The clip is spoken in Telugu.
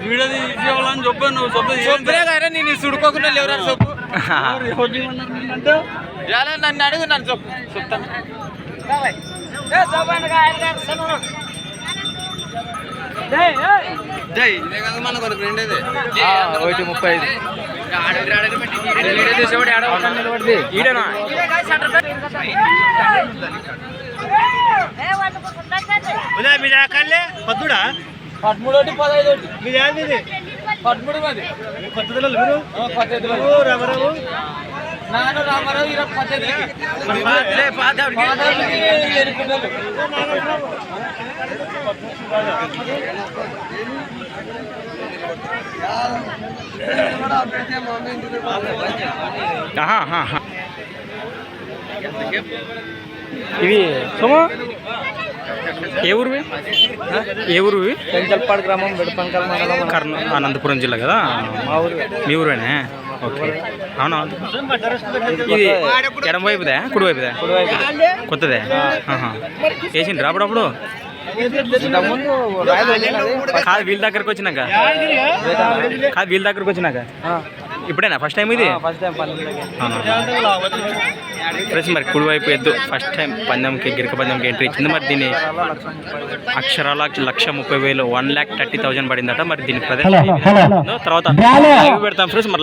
వీడని చెప్పాను నువ్వు చెప్పు నేను సుడుకోకుండా లేవురా చెప్పు నన్ను అడుగు నన్ను చెప్పు చెప్తాను జై ఇదే కదా మనకు 1:35 ఈడనా పద్దుడా 13 15 మీది ఏంది 13 మంది కొత్తదలు మీరు కొత్తదలు రామరావు నాను రామరావు ఇర కొత్తదలకి లే పాదవుడికి ఎరుకుదలు ఇవి సోమ ఏ ఊరువి పెంచల్పాడు గ్రామం వెడపంకల్ మండలం అనంతపురం జిల్లా కదా మా ఊరు మీ ఊరేనే ఓకే అవునా ఇది ఎడం వైపుదే కుడి వైపుదే కొత్తదే వేసిండ్రు అప్పుడప్పుడు కాదు వీళ్ళ దగ్గరకు వచ్చినాక ఇప్పుడేనా ఫస్ట్ టైం ఇది ఫ్రెండ్స్ మరి కుడివైపు ఎద్దు ఫస్ట్ టైం పందెంకి గిరిక పందెంకి ఎంట్రీ ఇచ్చింది మరి దీన్ని అక్షరాల 1,30,000 1,30,000 పడిందట మరి దీని ప్రదర్శన తర్వాత పెడతాం ఫ్రెండ్స్ మరి